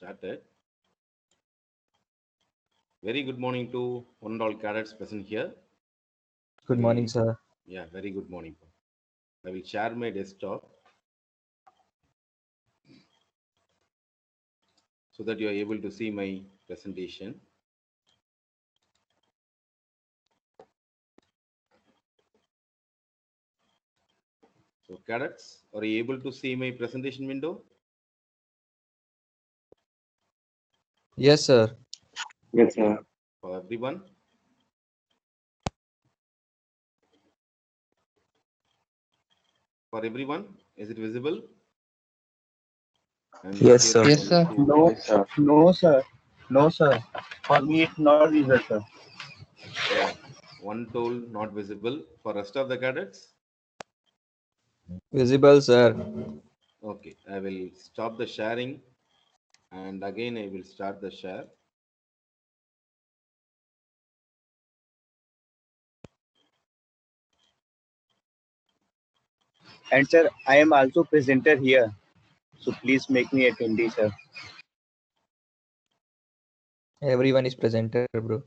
started. Very good morning to one and all cadets present here. Good morning, sir. Yeah, very good morning. I will share my desktop so that you are able to see my presentation. So cadets, are you able to see my presentation window? Yes, sir. Yes, sir. For everyone? For everyone, is it visible? I'm Yes, here sir. Yes, sir. to No, sir. No, sir. No, sir. For me, it's not visible, sir. yeah, one tool not visible. For rest of the cadets? Visible, sir. Okay, I will stop the sharing and again I will start the share. And, sir, I am also presenter here. So, please make me attendee, sir. Everyone is presenter, bro.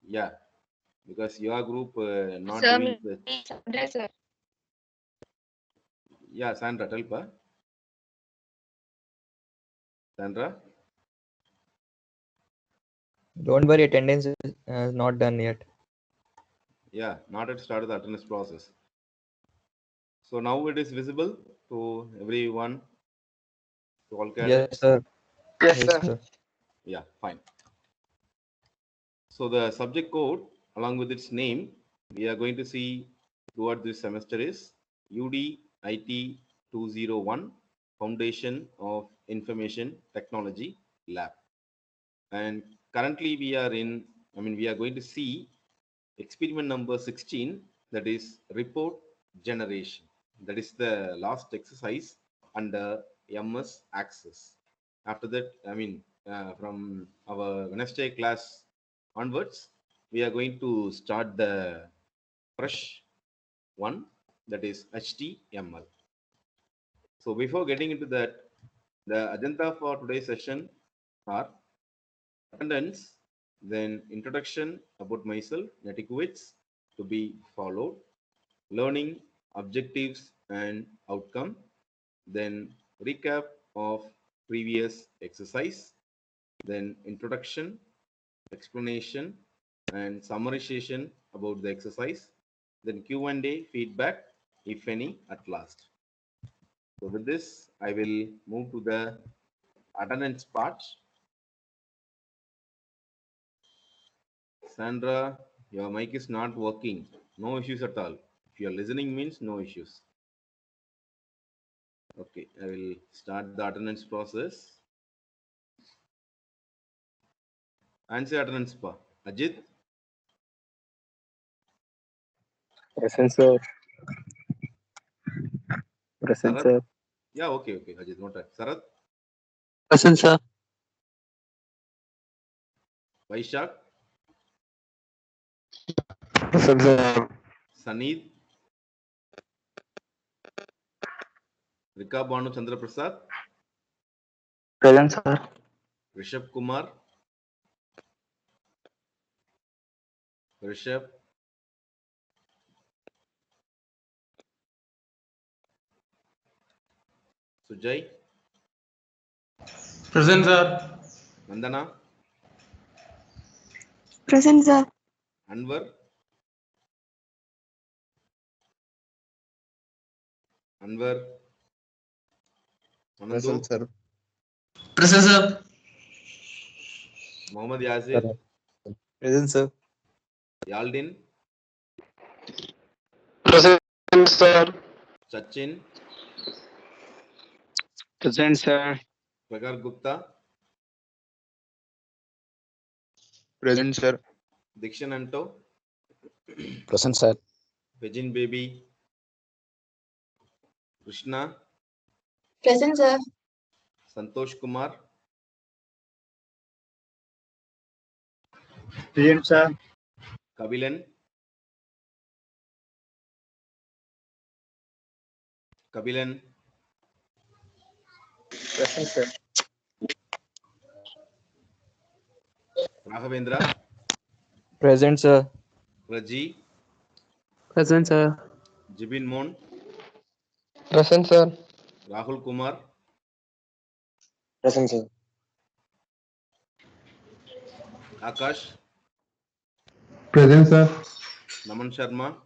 Yeah, because your group not Sir, doing me, the. Sandra, sir. Yeah, Sandra, tell pa. Sandra? Don't worry, attendance is not done yet. Yeah, not yet started the attendance process. So now it is visible to everyone, to all cadets? Yes, sir. Yes, Yes, sir. sir. Yeah, fine. So the subject code, along with its name, we are going to see throughout this semester is UDIT 201, Foundation of Information Technology Lab. And currently we are we are going to see experiment number 16, that is report generation. That is the last exercise under MS Access. After that, from our Wednesday class onwards, we are going to start the fresh one, that is HTML. So before getting into that, the agenda for today's session are attendance, then introduction about myself, Netikowitz, to be followed, learning objectives and outcome, then recap of previous exercise, then introduction, explanation, and summarization about the exercise, then Q&A feedback, if any, at last. So with this, I will move to the attendance part. Sandra, your mic is not working. No issues at all. If you are listening means no issues. Okay, I will start the attendance process. Answer attendance pa. Ajit, Present, sir. Present, Sarat. sir. Yeah, okay. Ajit, not right. Sarat, Present, sir. Vaishak, Present, sir. Sanid, Rika Banu Chandra Prasad, Present, sir. Rishabh Kumar, Rishabh, Sujay, Present, sir. Vandana, Present, sir. Anwar, Anwar, Anandu, Present, sir. Present, sir. Mohammad Yazir, Present, sir. Yaldin, Present, sir. Sachin, Present, sir. Pragar Gupta, Present, sir. Dikshananto, Present, sir. Vijin Baby, Krishna, Present, sir. Santosh Kumar, Present, sir. Kabilan, Kabilan, Present, sir. Raghavendra, Present, sir. Raji, Present, sir. Jibin Mon, Present, sir. Rahul Kumar, Present, sir. Akash, Present, sir. Naman Sharma,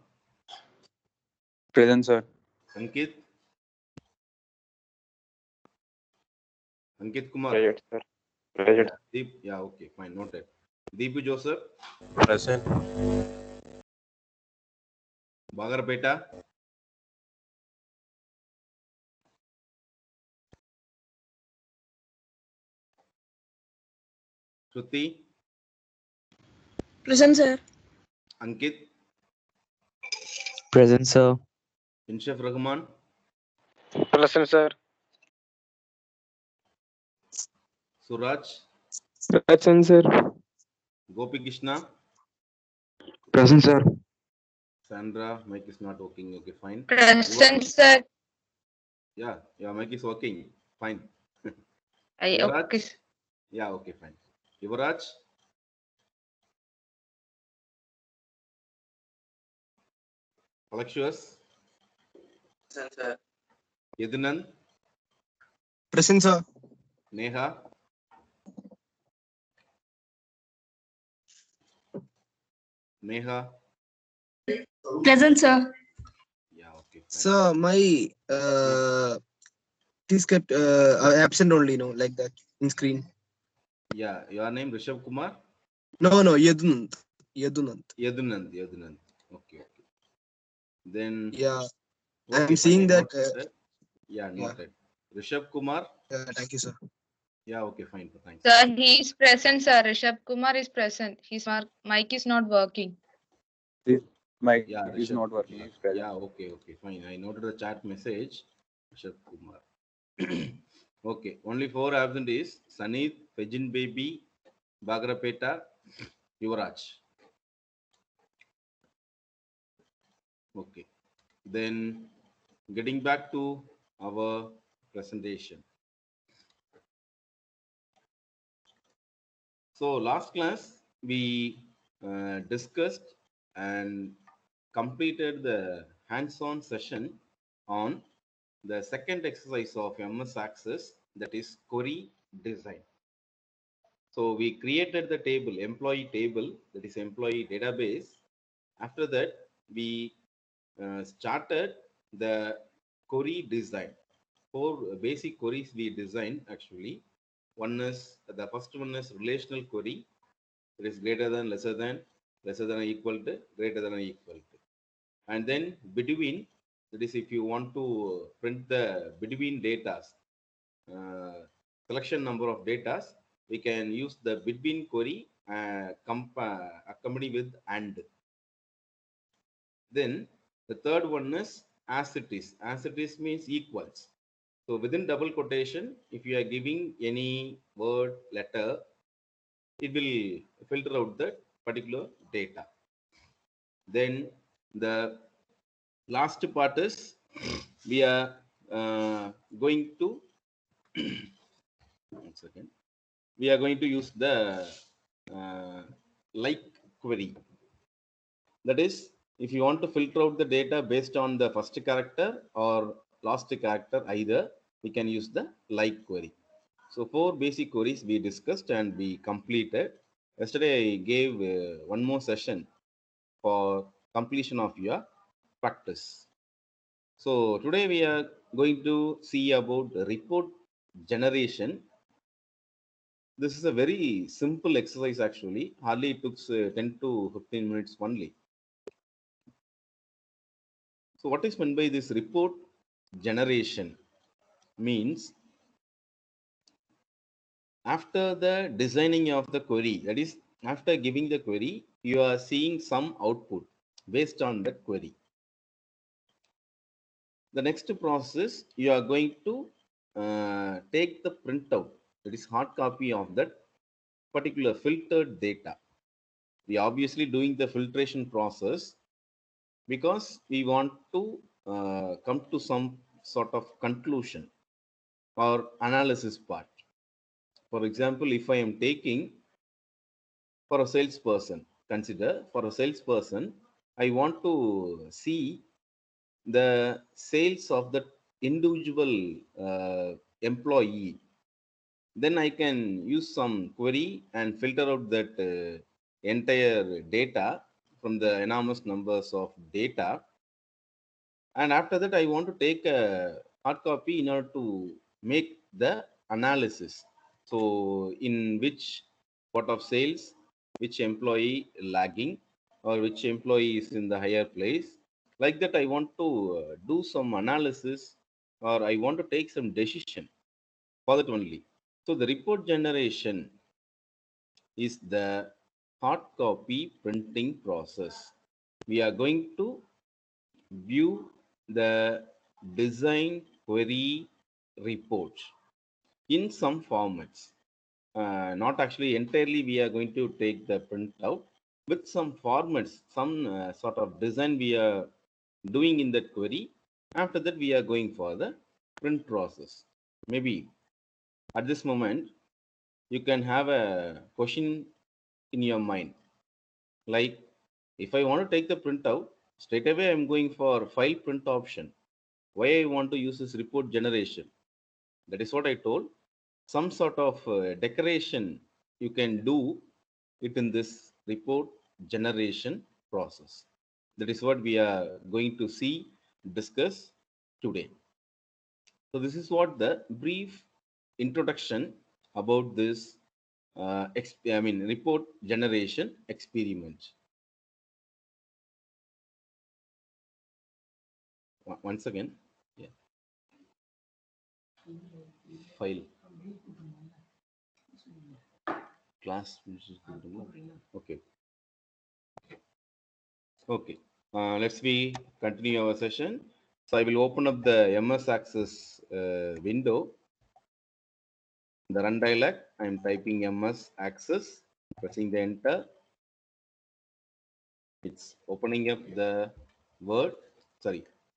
Present, sir. Ankit, Ankit Kumar. Present, sir. Present. Yeah, Deep. Yeah, okay, fine, noted. Deepu Joseph, Present. Bagarpeta, Shruti, Present, sir. Ankit, Present, sir. Inshaf Rahman, Present, sir. Suraj, Present, sir. Gopi Krishna, Present, sir. Sandra, mic is not working. Okay, fine. Present, sir. Yeah, your mic is working. Fine. Okay. Yuvraj? Yeah, okay, fine. Yuvraj, Alexius, Present, sir. Yedunand, Present, sir. Neha, Neha. Present, sir. Yeah, okay, fine. Sir, my this kept absent only, like that in screen. Yeah, your name Rishabh Kumar? No, Yadunant. Yedunand. Okay, okay. Then, Yeah, okay, I'm seeing fine, I that. noted. Yeah, noted. Rishabh Kumar? Thank you, sir. Yeah, okay, fine, thanks. Sir, he is present, sir. Rishabh Kumar is present. His mic is not working. My Yeah, is Rishabh not working. Kumar. It's present. Yeah, okay, fine. I noted the chat message. Rishabh Kumar. Okay, only 4 absentees. Sanit, Fejin Baby, Bagrapeta, Yuvraj. Okay. Then getting back to our presentation. So last class we discussed and completed the hands-on session on the second exercise of MS Access, that is query design. So we created the table, employee table, that is employee database. After that, we started the query design. 4 basic queries we designed actually. The first one is relational query. It is greater than, lesser than or equal to, greater than or equal to. And then between, that is if you want to print the between datas, selection number of datas, we can use the between query accompany with and. Then the third one is as it is. As it is means equals. So within double quotation, if you are giving any word, letter, it will filter out the particular data. Then the last part is we are going to one second. We are going to use the like query. That is, if you want to filter out the data based on the first character or last character, either we can use the like query. So 4 basic queries we discussed and we completed. Yesterday I gave one more session for completion of your practice. So today we are going to see about report generation. This is a very simple exercise actually. Hardly it took 10 to 15 minutes only. So what is meant by this report generation? Means after the designing of the query, that is after giving the query, you are seeing some output based on that query. The next process, you are going to take the printout, that is hard copy of that particular filtered data. We are obviously doing the filtration process because we want to come to some sort of conclusion. or analysis part. For example, if I am taking for a salesperson, consider for a salesperson, I want to see the sales of the individual employee. Then I can use some query and filter out that entire data from the enormous numbers of data. And after that, I want to take a hard copy in order to make the analysis. So in which part of sales, which employee lagging, or which employee is in the higher place. Like that, I want to do some analysis, or I want to take some decision for that only. So the report generation is the hard copy printing process. We are going to view the design query report in some formats. Not actually entirely we are going to take the printout, with some formats, some sort of design we are doing in that query. After that, we are going for the print process. Maybe at this moment, you can have a question in your mind. Like, if I want to take the printout, straight away I'm going for file print option. Why I want to use this report generation? That is what I told. Some sort of decoration you can do it in this report generation process. That is what we are going to see, discuss today. So this is what the brief introduction about this report generation experiment. Once again, yeah. File class. Okay. Okay. Let's we continue our session. So I will open up the MS Access window. The run dialog, I am typing MS Access, pressing the enter. It's opening up the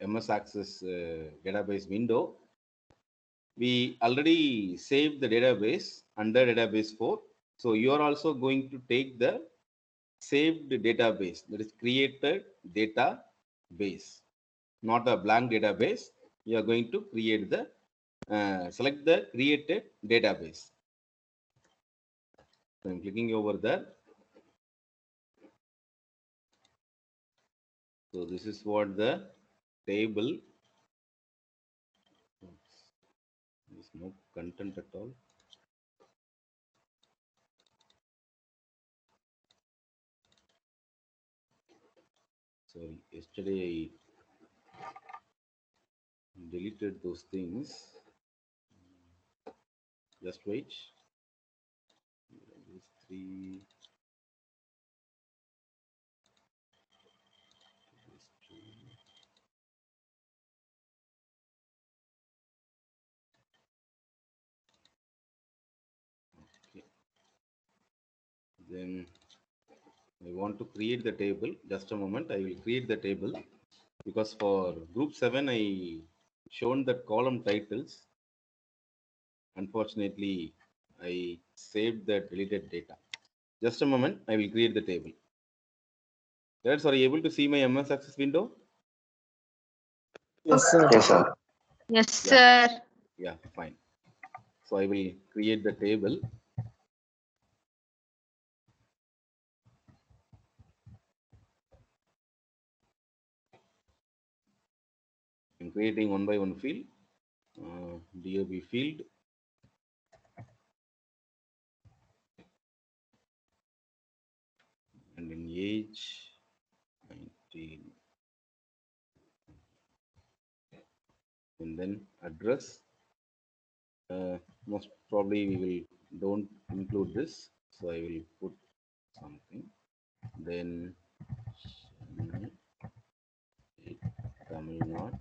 MS Access database window. We already saved the database under database 4. So you are also going to take the saved database, that is created database, not a blank database. You are going to create the select the created database. So I'm clicking over there. So this is what the table. There's no content at all. Sorry, yesterday I deleted those things. Just wait. These three. These two. Okay. Then I want to create the table. Just a moment. I will create the table because for group 7 I shown the column titles. Unfortunately, I saved the deleted data. Just a moment. I will create the table. Guys, are you able to see my MS Access window? Yes, sir. Yes, sir. Yes, sir. Yeah, fine. So I will create the table. I'm creating one by one field. DOB field. And in age 19. And then address. Most probably we will don't include this. So I will put something. Then Tamil Nadu.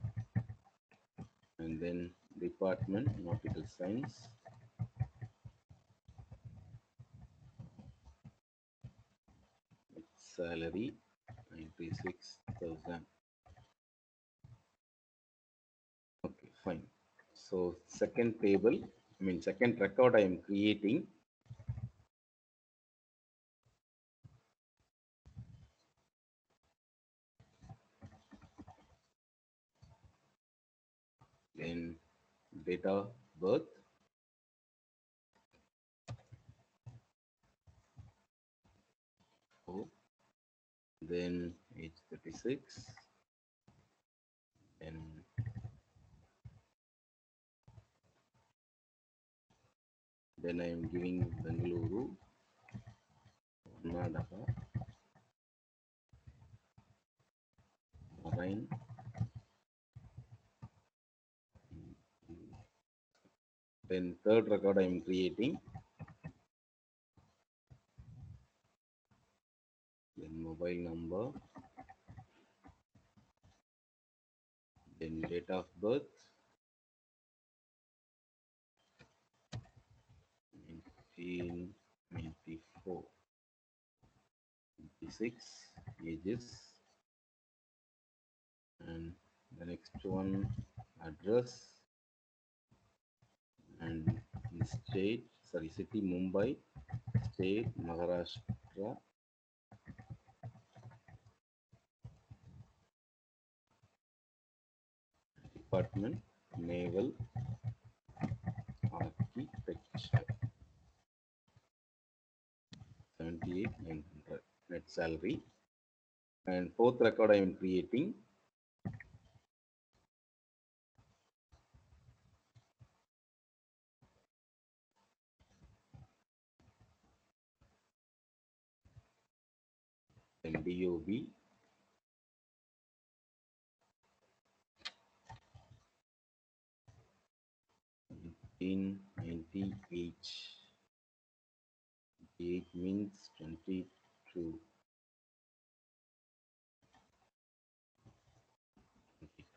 And then department, nautical science. Salary 96,000. Okay, fine. So second table, second record I am creating. Then date of birth. Oh, then age 36. And then I am giving Bengaluru, Karnataka, Marine. Then third record I am creating. Then mobile number. Then date of birth. 1994. 26 ages. And the next one, address. And state, city Mumbai, state Maharashtra, department naval architecture, 78,900 net salary. And fourth record I am creating. Then DOB, in 98. 8 means 22.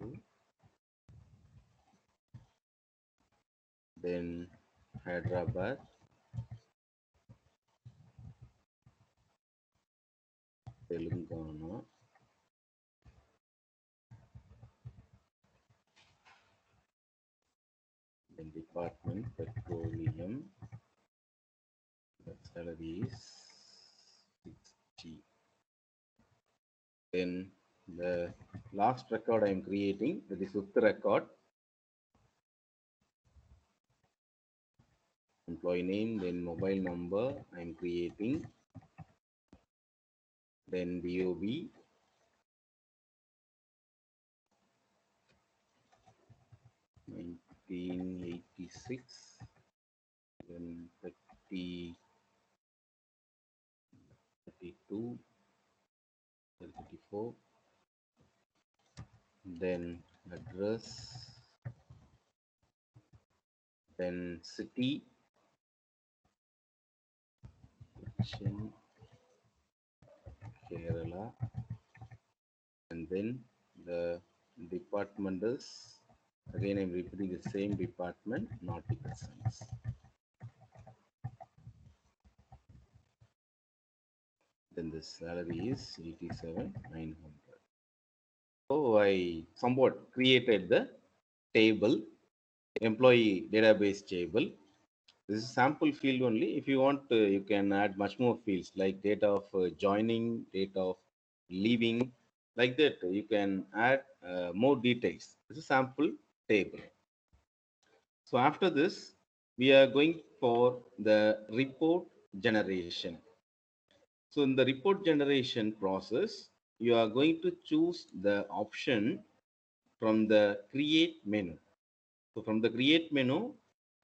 22. Then Hyderabad, Telangana, then department petroleum, the salary is 60. Then the last record I am creating, that is fifth record, employee name, then mobile number I am creating, then DOB, (1986), then 30, 32, 34, then address, then city, Kerala, and then the department is, again I'm repeating the same department, nautical science. Then the salary is 87,900. So I somewhat created the table, employee database table. This is sample field only. If you want, you can add much more fields like date of joining, date of leaving, like that. You can add more details. This is sample table. So after this, we are going for the report generation. So in the report generation process, you are going to choose the option from the create menu. So from the create menu,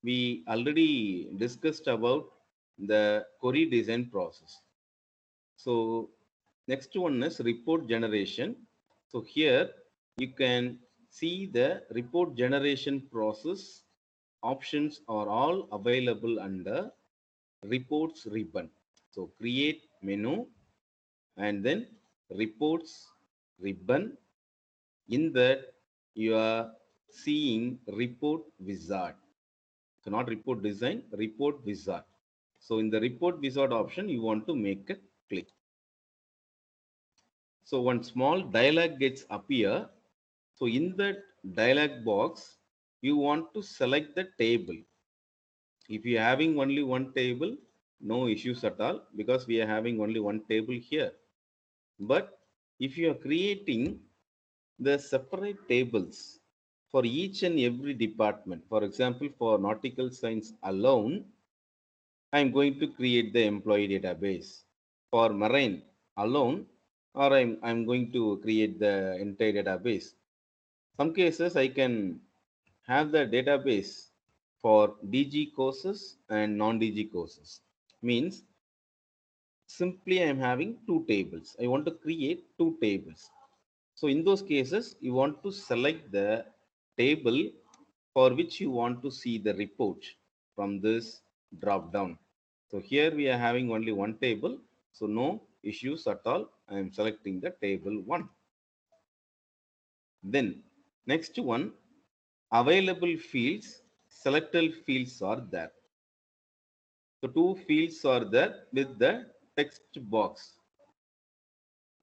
we already discussed about the query design process. So next one is report generation. So here you can see the report generation process options are all available under reports ribbon. So create menu and then reports ribbon. In that you are seeing report wizard. So not report design, report wizard. So in the report wizard option, you want to make a click. So one small dialog gets appear. So in that dialog box, you want to select the table. If you are having only one table, no issues at all, because we are having only one table here. But if you are creating the separate tables for each and every department, for example, for nautical science alone, I'm going to create the employee database. For marine alone, or I'm going to create the entire database. Some cases I can have the database for DG courses and non-DG courses. Means simply I'm having two tables. I want to create two tables. So in those cases, you want to select the table for which you want to see the report from this drop down. So here we are having only one table, so no issues at all. I am selecting the table 1. Then next one, available fields, selected fields are there. So 2 fields are there with the text box.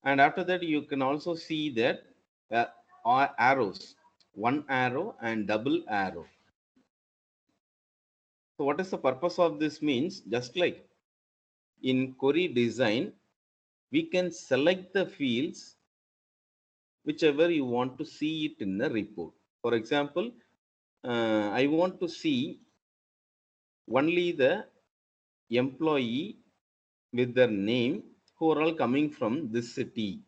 And after that, you can also see that are arrows, one arrow and double arrow. So what is the purpose of this means? Just like in query design, we can select the fields whichever you want to see it in the report. For example, I want to see only the employee with their name who are all coming from this city,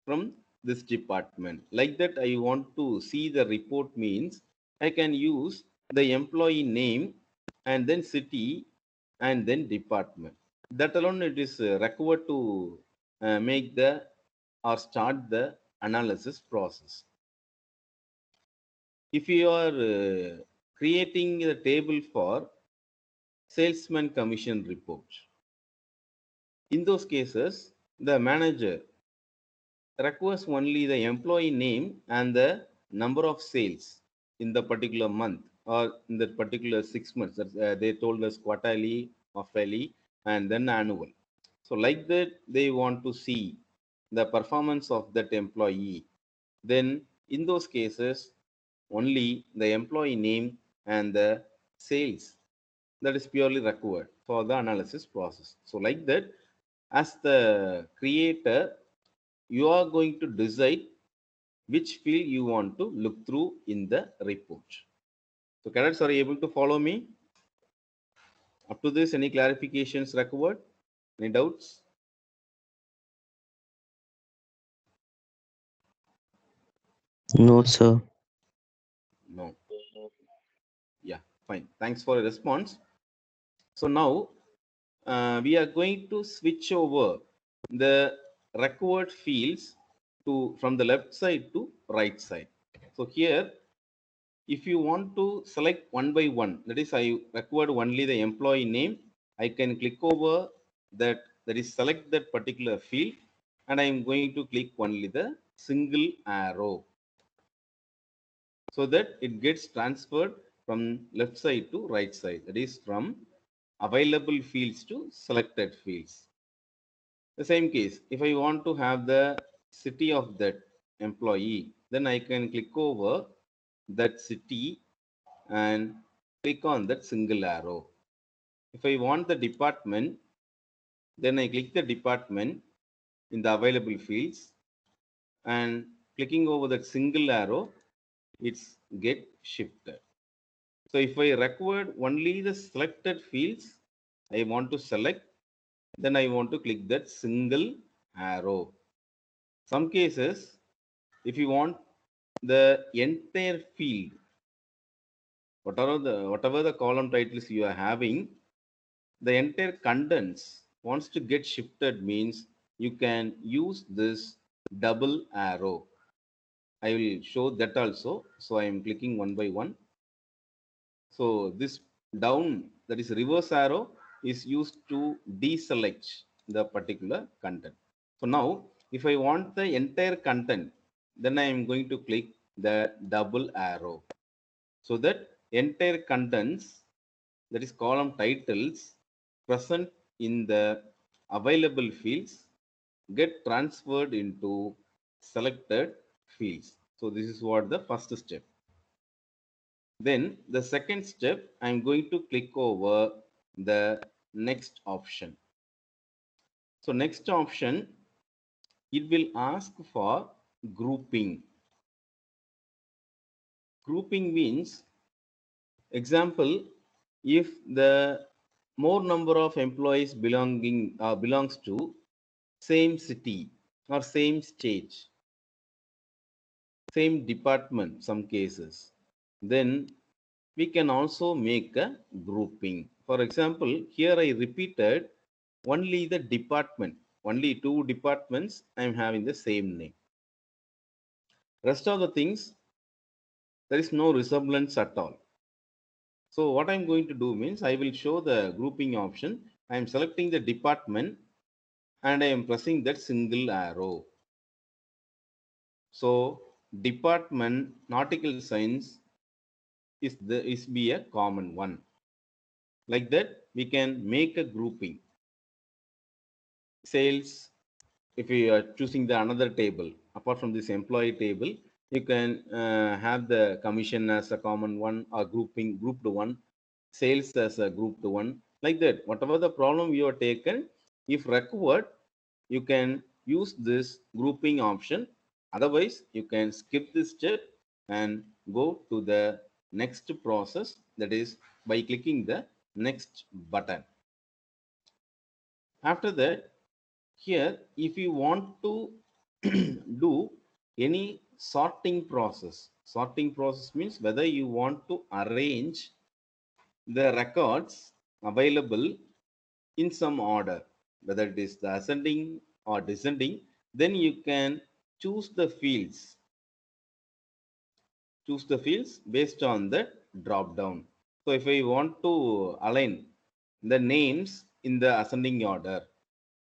from this department. Like that, I want to see the report means I can use the employee name and then city and then department. That alone it is required to make the or start the analysis process. If you are creating a table for salesman commission report, in those cases the manager requires only the employee name and the number of sales in the particular month or in the particular 6 months. They told us quarterly, halfly, and then annual. So like that, they want to see the performance of that employee. Then in those cases, only the employee name and the sales that is purely required for the analysis process. So like that, as the creator, you are going to decide which field you want to look through in the report. So cadets, are you able to follow me? Up to this, any clarifications required? Any doubts? No, sir. No. Yeah, fine. Thanks for your response. So now we are going to switch over the required fields to from the left side to right side. So here, if you want to select one by one, that is, I required only the employee name, I can click over that is select that particular field, and I am going to click only the single arrow so that it gets transferred from left side to right side, that is from available fields to selected fields. The same case, if I want to have the city of that employee, then I can click over that city and click on that single arrow. If I want the department, then I click the department in the available fields, and clicking over that single arrow, it's get shifted. So if I required only the selected fields, I want to select, then I want to click that single arrow. Some cases, if you want the entire field, whatever the column titles you are having, the entire contents wants to get shifted means you can use this double arrow. I will show that also. So I am clicking one by one. So this down, that is reverse arrow, is used to deselect the particular content. So now if I want the entire content, then I am going to click the double arrow so that entire contents, that is column titles present in the available fields, get transferred into selected fields. So this is what the first step. Then the second step, I'm going to click over the next option. So next option, it will ask for grouping. Grouping means, example, if the more number of employees belongs to same city or same state, same department, some cases, then we can also make a grouping. For example, here I repeated only the department, only two departments I am having the same name. Rest of the things, there is no resemblance at all. So what I'm going to do means I will show the grouping option. I am selecting the department and I am pressing that single arrow. So department nautical science is be a common one. Like that, we can make a grouping. Sales, if we are choosing the another table, apart from this employee table, you can have the commission as a common one or grouping grouped one, sales as a grouped one, like that. Whatever the problem you are taken, if required, you can use this grouping option. Otherwise, you can skip this step and go to the next process, that is by clicking the next button. After that, here, if you want to do any sorting process means whether you want to arrange the records available in some order, whether it is the ascending or descending, then you can choose the fields. Choose the fields based on the drop down. So if I want to align the names in the ascending order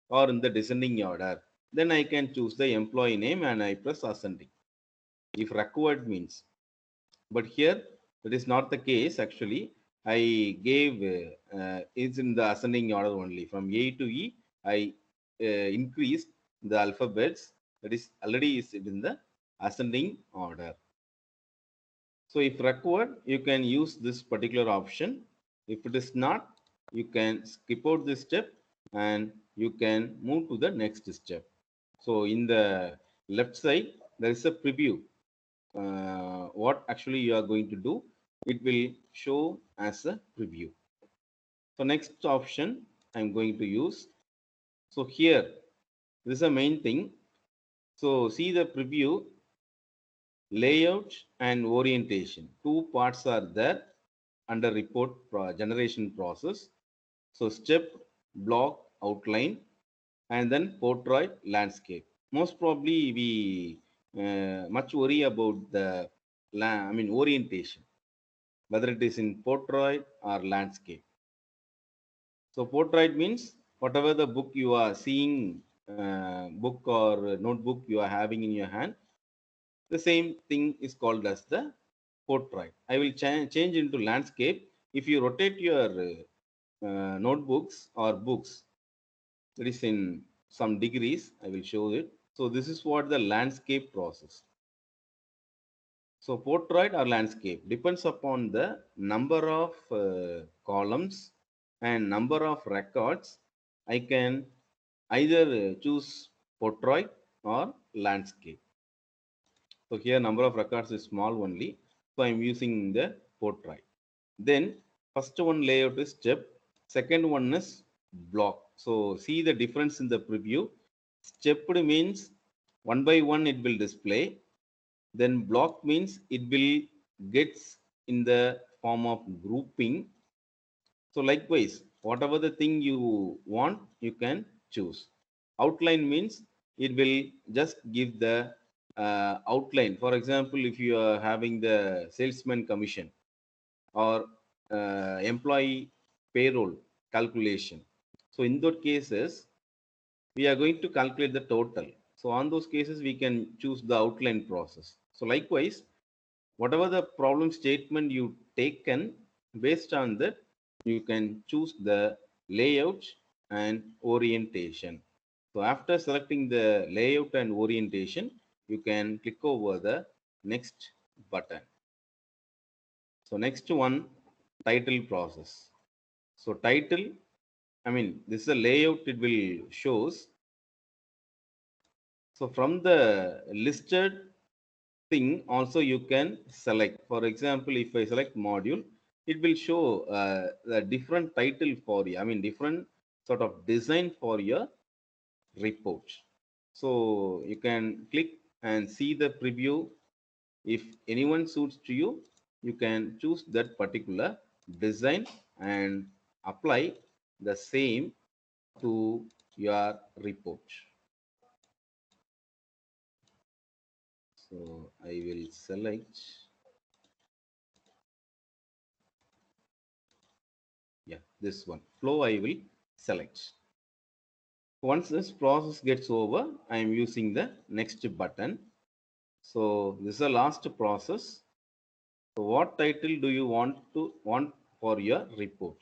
or in the descending order, then I can choose the employee name and I press ascending if required means. But here that is not the case. Actually, I gave it's in the ascending order only. From A to E, I increased the alphabets. That is already is in the ascending order. So if required, you can use this particular option. If it is not, you can skip out this step and you can move to the next step. So in the left side, there is a preview. What actually you are going to do, it will show as a preview. So next option I'm going to use. So here, this is the main thing. So see the preview, layout and orientation. Two parts are there under report generation process. So step, block, outline, and then portrait, landscape. Most probably we much worry about the orientation, whether it is in portrait or landscape. So portrait means whatever the book you are seeing, book or notebook you are having in your hand, the same thing is called as the portrait. I will change into landscape. If you rotate your notebooks or books, that is in some degrees, I will show it. So this is what the landscape process. So portrait or landscape depends upon the number of columns and number of records. I can either choose portrait or landscape. So here number of records is small only. So I'm using the portrait. Then first one layout is step. Second one is block. So see the difference in the preview. Stepped means one by one it will display. Then block means it will gets in the form of grouping. So likewise, whatever the thing you want, you can choose. Outline means it will just give the outline. For example, if you are having the salesman commission or employee payroll calculation. So in those cases, we are going to calculate the total. So on those cases, we can choose the outline process. So likewise, whatever the problem statement you taken, based on that, you can choose the layout and orientation. So after selecting the layout and orientation, you can click over the next button. So next one, title process. So title, I mean, this is a layout it will shows. So from the listed thing also you can select. For example, if I select module, it will show the different title for you. I mean, different sort of design for your report. So you can click and see the preview. If anyone suits to you, you can choose that particular design and apply the same to your report. So I will select, yeah, this one, flow I will select. Once this process gets over, I am using the next button. So this is the last process. So what title do you want for your report?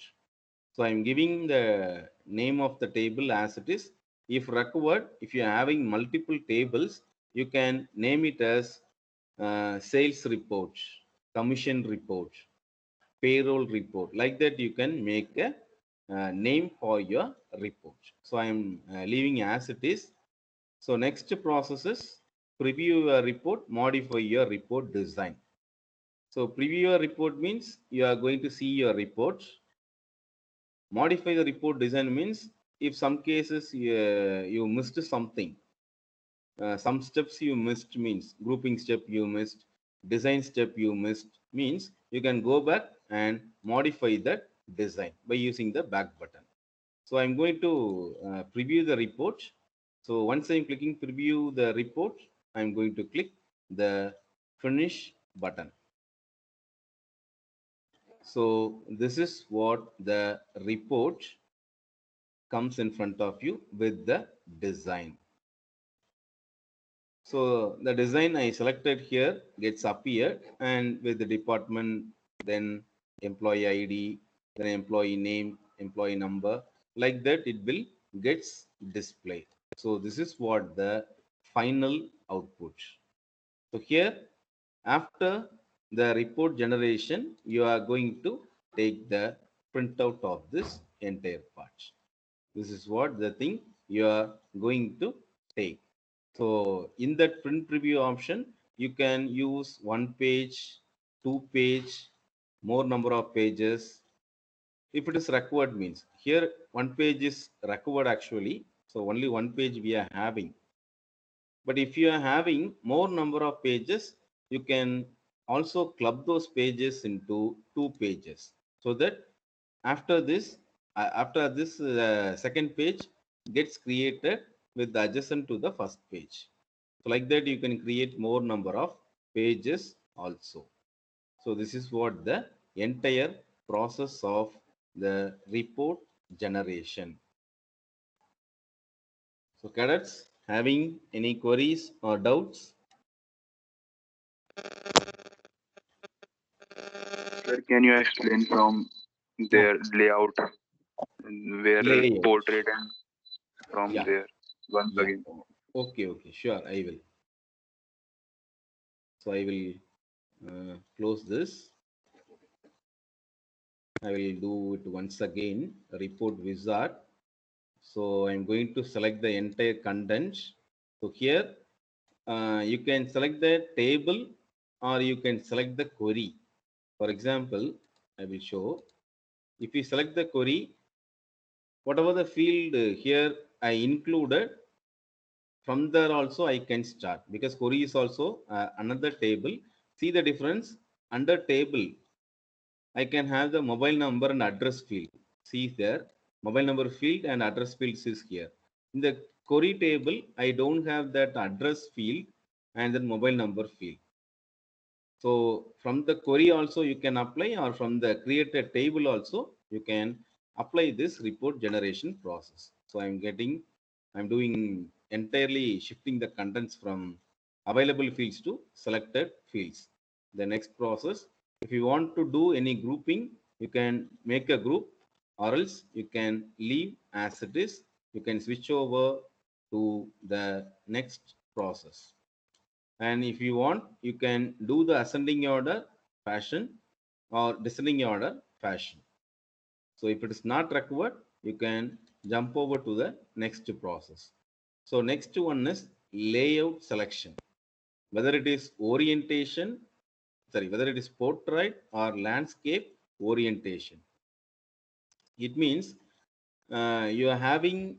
So I'm giving the name of the table as it is. If required, if you are having multiple tables, you can name it as sales report, commission report, payroll report. Like that, you can make a name for your report. So I'm leaving as it is. So next process is preview your report, modify your report design. So preview your report means you are going to see your report. Modify the report design means if some cases you missed something, some steps you missed means grouping step you missed, design step you missed means you can go back and modify that design by using the back button. So I'm going to preview the report. So once I'm clicking preview the report, I'm going to click the finish button. So this is what the report comes in front of you with the design. So the design I selected here gets appeared, and with the department, then employee ID, then employee name, employee number, like that it will gets displayed. So this is what the final output. So here, after the report generation, you are going to take the printout of this entire part. This is what the thing you are going to take. So in that print preview option, you can use 1 page, 2 page, more number of pages. If it is required means here 1 page is required actually. So only 1 page we are having. But if you are having more number of pages, you can also club those pages into 2 pages, so that after this second page gets created with the adjacent to the first page. So like that you can create more number of pages also. So this is what the entire process of the report generation. So cadets, having any queries or doubts? Sir, can you explain from their layout where Layout. portrait and from Yeah. there once Yeah. again? Okay, sure, I will. So I will close this. I will do it once again, report wizard. So I'm going to select the entire content. So here you can select the table or you can select the query. For example, I will show. If you select the query, whatever the field here I included, from there also I can start, because query is also another table. See the difference? Under table, I can have the mobile number and address field. See there, mobile number field and address fields is here. In the query table, I don't have that address field and then mobile number field. So from the query also you can apply, or from the created table also you can apply this report generation process. So I'm doing entirely shifting the contents from available fields to selected fields. The next process, if you want to do any grouping, you can make a group, or else you can leave as it is. You can switch over to the next process. And if you want, you can do the ascending order fashion. or descending order fashion. So if it is not required, you can jump over to the next process. So next one is layout selection. Whether it is whether it is portrait or landscape orientation. It means you are having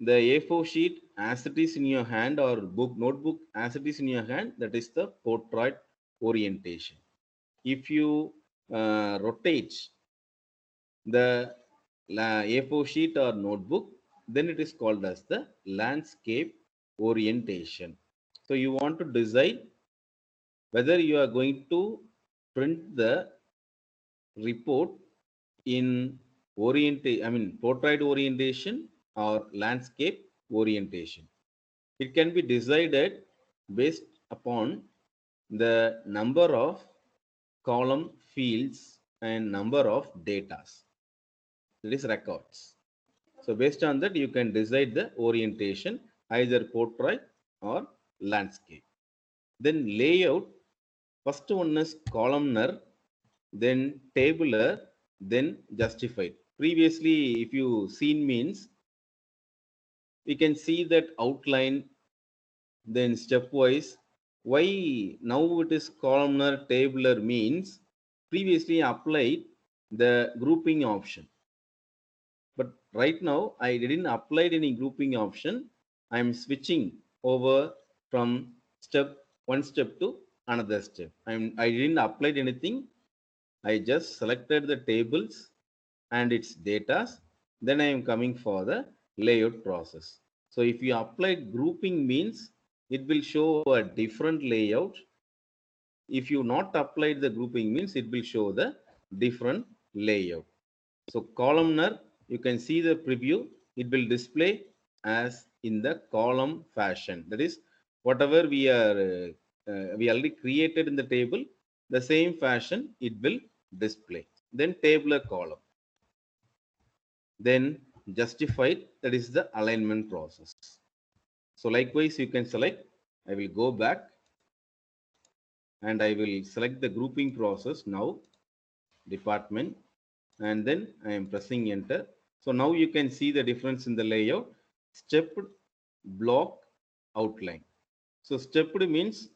the A4 sheet as it is in your hand or notebook as it is in your hand, that is the portrait orientation. If you rotate the A4 sheet or notebook, then it is called as the landscape orientation. So you want to decide whether you are going to print the report in portrait orientation or landscape orientation. It can be decided based upon the number of column fields and number of datas, that is records. So based on that, you can decide the orientation, either portrait or landscape. Then layout, first one is columnar, then tabular, then justified. Previously, if you seen means, we can see that outline, then stepwise. Why now it is columnar, tabular means previously applied the grouping option. But right now, I didn't apply any grouping option. I'm switching over from one step to another step. I didn't apply anything. I just selected the tables and its data. Then I am coming for the layout process. So if you apply grouping means, it will show a different layout. If you not applied the grouping means, it will show the different layout. So columnar, you can see the preview. It will display as in the column fashion. That is, whatever we already created in the table, the same fashion it will display. Then tabular column. Then justified, that is the alignment process. So likewise, you can select. I will go back and I will select the grouping process now, department, and then I am pressing enter. So now you can see the difference in the layout. Stepped, block, outline. So stepped means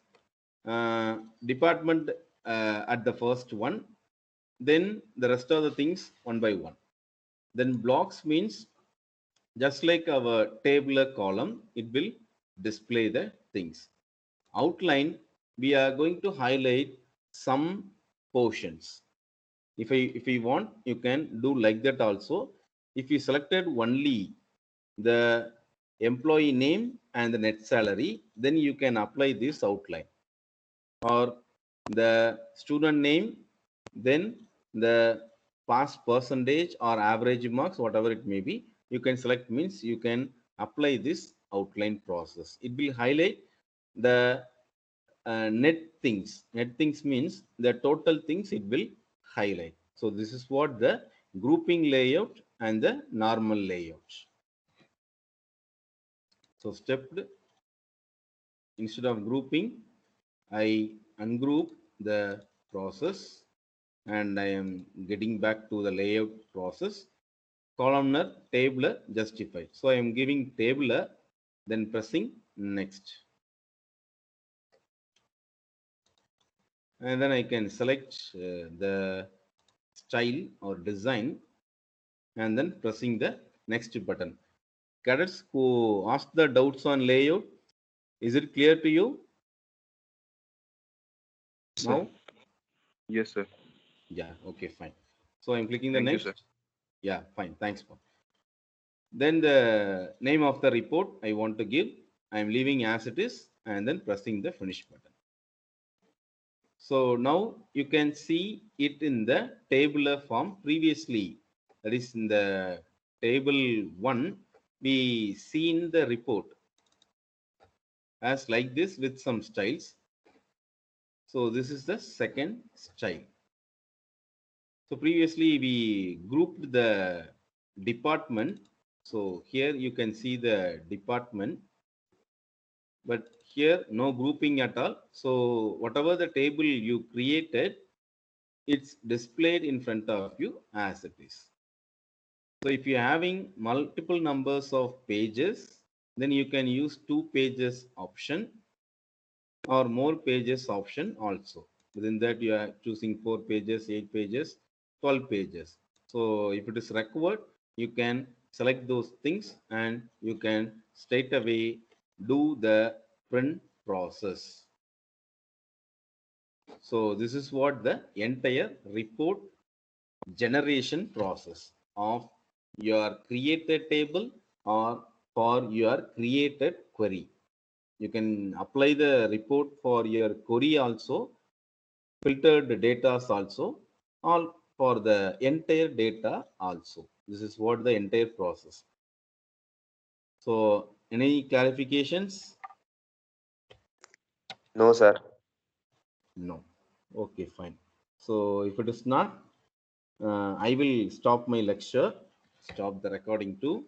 department at the first one, then the rest of the things one by one. Then blocks means just like our tabular column, it will display the things. Outline, we are going to highlight some portions. If you want, you can do like that also. If you selected only the employee name and the net salary, then you can apply this outline. Or the student name, then the pass percentage or average marks, whatever it may be, you can select means you can apply this outline process. It will highlight the net things. Net things means the total things it will highlight. So this is what the grouping layout and the normal layout. So stepped, instead of grouping, I ungroup the process and I am getting back to the layout process. Columnar, tabular, justified. So I am giving tabular, then pressing next. And then I can select the style or design and then pressing the next button. Cadets who asked the doubts on layout, is it clear to you now? Yes, sir. Yeah, okay, fine. So I'm clicking the Thank you, next. sir. Yeah, fine, thanks. Then the name of the report I want to give, I'm leaving as it is and then pressing the finish button. So now you can see it in the tabular form. Previously, that is in the table 1, we seen the report as like this with some styles. So this is the second style. So previously we grouped the department. So here you can see the department, but here no grouping at all. So whatever the table you created, it's displayed in front of you as it is. So if you're having multiple numbers of pages, then you can use 2 pages option or more pages option also. Within that, you are choosing 4 pages, 8 pages, 12 pages. So if it is required, you can select those things and you can straight away do the print process. So this is what the entire report generation process of your created table or for your created query. You can apply the report for your query also, filtered data also, or for the entire data also. This is what the entire process. So any clarifications? No, sir. No. Okay, fine. So if it is not, I will stop my lecture, stop the recording too.